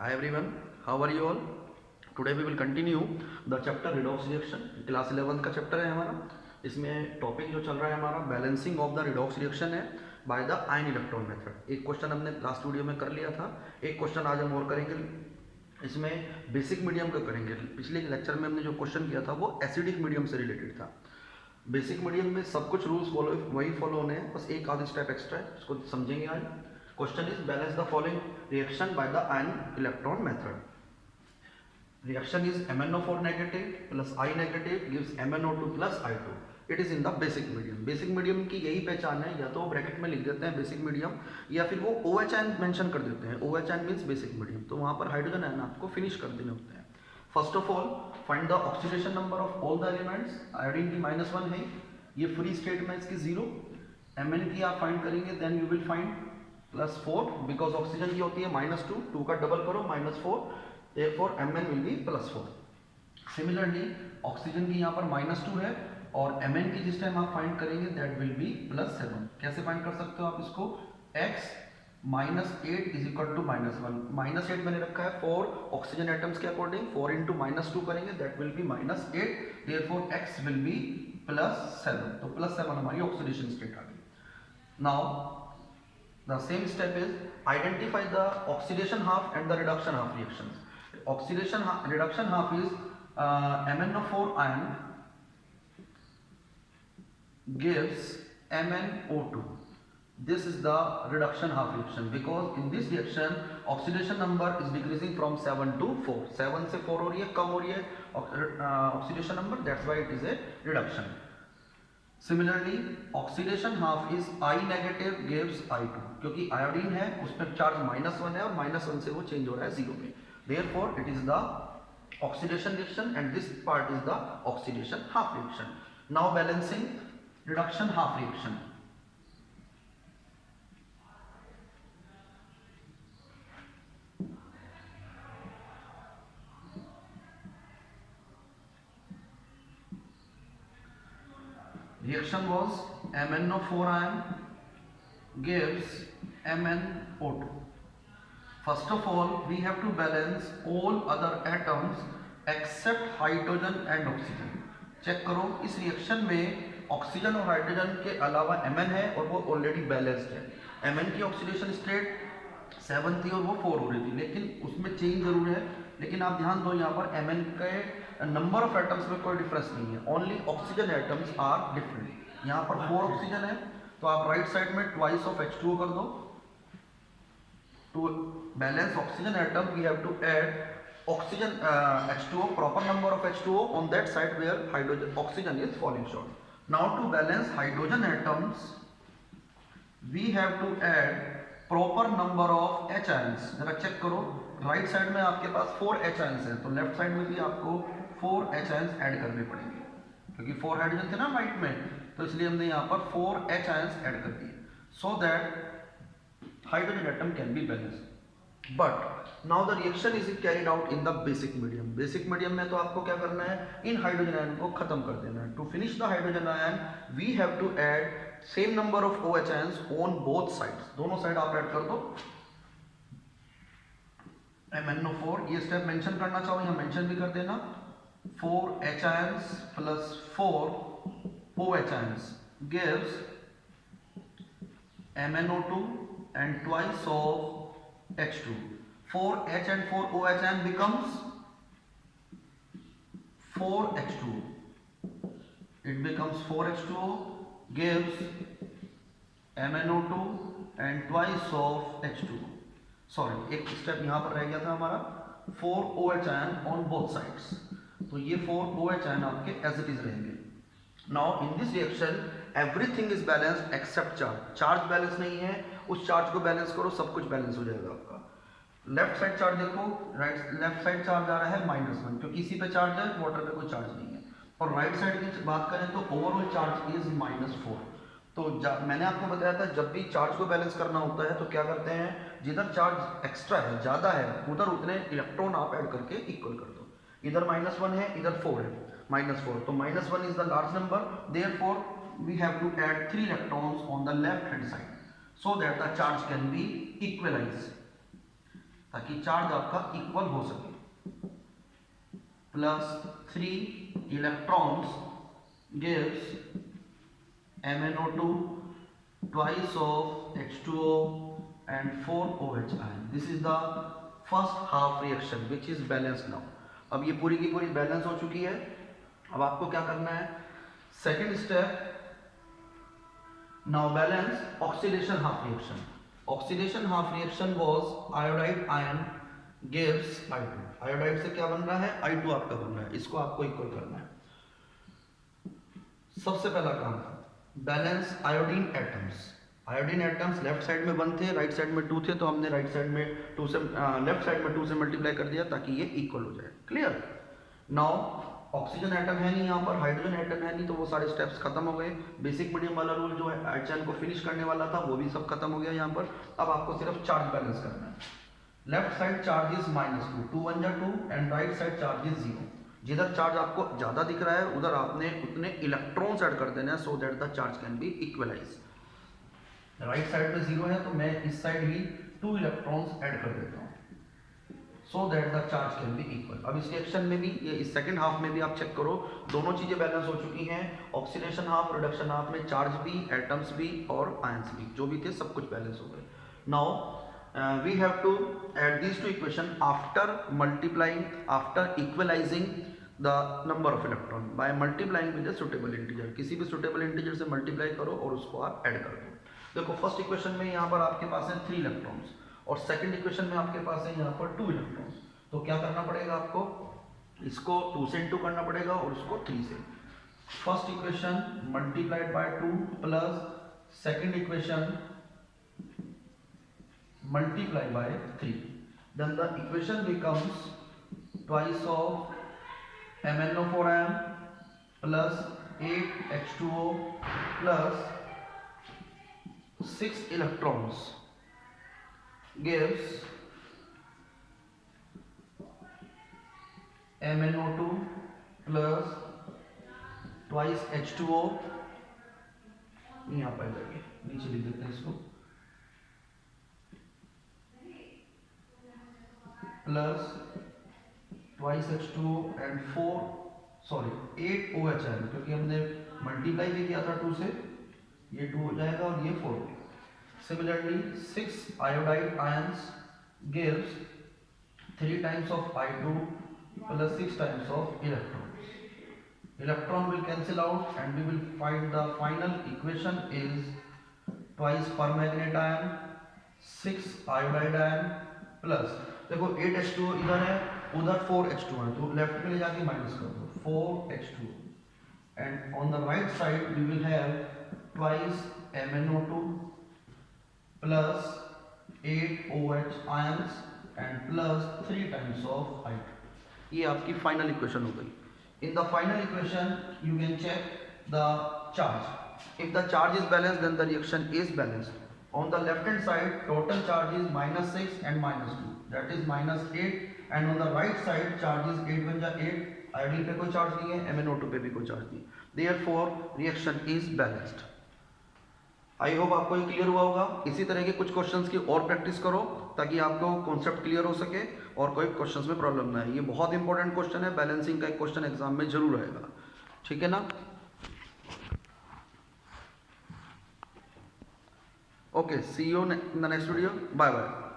Hi everyone, how are you all? Today we will continue the chapter redox reaction. Class 11 का chapter है हमारा. इसमें topic जो चल रहा है हमारा balancing of the redox reaction है by the ion electron method. एक क्वेश्चन हमने लास्ट वीडियो में कर लिया था, एक क्वेश्चन आज हम और करेंगे. इसमें बेसिक मीडियम का करेंगे. पिछले लेक्चर में हमने जो क्वेश्चन किया था वो एसिडिक मीडियम से रिलेटेड था. बेसिक मीडियम में सब कुछ रूल्स फॉलो वही फॉलो होने हैं, बस एक आध स्टेप एक्स्ट्रा है, इसको समझेंगे आज. Question is balance the following reaction by the ion electron method. Reaction is MnO4 negative plus I negative gives MnO2 plus I2. It is in the basic medium. Basic medium की यही पहचान है, या तो ब्रैकेट में लिख देते हैं बेसिक मीडियम, या फिर वो OH मेंशन कर देते हैं. OH means basic medium. तो वहाँ पर हाइड्रोजन आयन आपको फिनिश कर देने होते हैं. First of all find the oxidation number of all the elements. Iodine की -1 है, ये फ्री स्टेट में इसकी 0. Mn की आप फाइंड करेंगे then you will find +4 because oxygen की होती है -2. 2 का डबल करो -4, therefore Mn will be +4. Similarly oxygen की यहाँ पर -2 है और Mn की जिस टाइम आप फाइंड करेंगे दैट विल बी +7. कैसे फाइंड कर सकते हो आप इसको? x -8 is equal to -1. -8 मैंने रखा है 4 ऑक्सीजन एटम्स के अकॉर्डिंग. 4 इंटू -2 करेंगे that will be -8. Therefore x will be +7. तो +7 हमारी ऑक्सीडेशन स्टेट आ गई. Now the same step is identify the oxidation half and the reduction half reactions. Reduction half is MnO4 ion gives MnO2. This is the reduction half reaction because in this reaction oxidation number is decreasing from 7 to 4. 7 से 4 हो रही है, कम हो रही है oxidation number, that's why it is a reduction. Similarly oxidation half is I negative gives I2. क्योंकि iodine है उस पर चार्ज -1 है और -1 से वो चेंज हो रहा है 0 में. Therefore it is the oxidation reaction and this part is the oxidation half reaction. Now balancing reduction half reaction. Reaction was MnO4 ion gives MnO2. First of all, we have to balance all other atoms except hydrogen and oxygen. Check करो इस reaction में oxygen और hydrogen के अलावा Mn है और वो already balanced है. Mn की ऑक्सीडेशन स्टेट 7 थी और वो 4 हो रही थी, लेकिन उसमें चेंज जरूर है. लेकिन आप ध्यान दो यहाँ पर Mn के नंबर ऑफ एटम्स में कोई डिफरेंस नहीं है, only oxygen atoms are different. यहाँ पर 4 ऑक्सीजन है तो आप राइट साइड में ट्वाइस ऑफ H2O कर दो. To balance oxygen atom we have to add oxygen H2O, proper number of H2O on that side where hydrogen oxygen is falling short. Now to balance hydrogen atoms we have to add proper number of H ions. जरा check करो right side में आपके पास 4 H ions हैं, तो left side में भी आपको 4 H ions add करने पड़ेंगे क्योंकि 4 हाइड्रोजन थे ना राइट में, तो इसलिए हमने यहाँ पर 4 H ions ऐड कर दिए so that hydrogen atom can be balanced. But now the reaction is carried out in the basic medium. Basic medium में तो आपको क्या करना है, इन हाइड्रोजन आयन को खत्म कर देना है. To finish the hydrogen ion we have to add same number of OH ions on both sides. दोनों साइड आप ऐड कर दो. MnO4 ये स्टेप मेंशन करना चाहो यहाँ मेंशन भी कर देना. 4 H ions plus 4 OH ions gives MnO2 and twice of H2. 4H and 4 OH ion becomes 4H2O. It becomes 4H2O gives MnO2 and twice of H2O. Sorry, एक step यहाँ पर रह गया था हमारा. 4 OH ion on both sides. तो ये 4 OH ion आपके as it is रहेंगे. Now in this reaction everything is balanced except charge. Charge balance नहीं है, उस चार्ज को बैलेंस करो, सब कुछ बैलेंस हो जाएगा आपका. लेफ्ट साइड चार्ज देखो, लेफ्ट साइड चार्ज आ रहा है -1 क्योंकि इसी पे चार्ज है, वाटर पे कोई चार्ज नहीं है. और राइट साइड की बात करें तो ओवरऑल चार्ज इज -4. तो मैंने आपको बताया था जब भी चार्ज को बैलेंस करना होता है तो क्या करते हैं, जिधर चार्ज एक्स्ट्रा है ज़्यादा है उधर उतने इलेक्ट्रॉन आप ऐड करके इक्वल कर दो. इधर -1 है, इधर 4 है, -4, तो -1 is the large number. Therefore we have to add 3 electrons on the left hand side so that the charge can be equalized. ताकि चार्ज आपका इक्वल हो सके। +3 electrons gives MnO2 twice of H2O and 4 OH ion. This is the first half reaction which is balanced now. अब ये पूरी की पूरी balance हो चुकी है। अब आपको क्या करना है, second step, now balance oxidation half reaction. Oxidation half reaction was iodide ion gives I2. Iodide से क्या बन रहा है, I2 आपका बन रहा है, इसको आपको इक्वल करना है। सबसे पहला काम balance iodine atoms. Iodine atoms left side में 1 थे, राइट साइड में 2 थे, तो हमने राइट साइड में 2 से लेफ्ट साइड में 2 से मल्टीप्लाई कर दिया ताकि ये इक्वल हो जाए। क्लियर। नाउ ऑक्सीजन एटम है नहीं यहाँ पर, हाइड्रोजन एटम है नहीं, तो वो सारे स्टेप्स खत्म हो गए। बेसिक मीडियम वाला रूल जो है एचएन को फिनिश करने वाला था वो भी सब खत्म हो गया यहाँ पर। अब आपको सिर्फ चार्ज बैलेंस करना है। लेफ्ट साइड चार्ज इज -2, 2 1 जा 2, and right side charge is 0। जिधर चार्ज आपको ज्यादा दिख रहा है उधर आपने उतने इलेक्ट्रॉन्स ऐड कर देना है so that the charge can be equalise. Right side पे 0 है तो मैं इस साइड ही 2 इलेक्ट्रॉन्स ऐड कर देता हूँ सो that the charge can B equal. अब इस रिएक्शन में भी, ये इस सेकंड हाफ में भी आप चेक करो, दोनों चीजें बैलेंस हो चुकी हैं। ऑक्सीडेशन हाफ, रिडक्शन हाफ में चार्ज भी, एटम्स भी और आयंस भी जो भी थे सब कुछ बैलेंस हो गए। Now we have to add these two equation after multiplying, after equalizing the number of electron by multiplying with a suitable integer। किसी भी suitable integer से multiply करो और उसको आप add कर दो। देखो फर्स्ट इक्वेशन में यहाँ पर आपके पास है 3 इलेक्ट्रॉन्स और सेकंड इक्वेशन में आपके पास है यहाँ पर 2 इलेक्ट्रॉन्स। तो क्या करना पड़ेगा आपको, इसको 2 से इंटू करना पड़ेगा और उसको 3 से। First equation multiplied by 2 plus second equation multiply by 3, then the equation becomes twice of MnO4m plus 8H2O plus 6 electrons gives MnO2 plus twice H2O, यहाँ पर लगे नीचे लिख देते हैं इसको, plus twice H2O and 8 OH, क्योंकि हमने मल्टीप्लाई भी किया था 2 से, ये 2 हो जाएगा और ये 4। Similarly 6 iodide ions gives 3 times of I2 plus 6 times of electrons. Electron will cancel out and we will find the final equation is twice permanganate ion, 6 iodide ion plus, देखो 8H2O इधर है, उधर 4H2O है, तो left में ले जाके minus कर दो 4H2O, and on the right side we will have twice MnO2 plus 8 OH ions and plus 3 times of I2। ये आपकी फाइनल इक्वेशन हो गई। In the final equation you can check the charge. If the charge is balanced then the reaction is balanced. On the left hand side total charge is -6 and -2, that is -8, and on the right side charge is 8 1 जा 8, iodine पे कोई charge नहीं है, MnO2 पे भी कोई charge नहीं, therefore reaction is balanced। I hope आपको ये क्लियर हुआ होगा। इसी तरह के कुछ क्वेश्चंस की और प्रैक्टिस करो ताकि आपको कॉन्सेप्ट क्लियर हो सके और कोई क्वेश्चंस में प्रॉब्लम ना आए। ये बहुत इंपॉर्टेंट क्वेश्चन है, बैलेंसिंग का एक क्वेश्चन एग्जाम में जरूर आएगा, ठीक है ना। Okay, see you in the next video. Bye bye.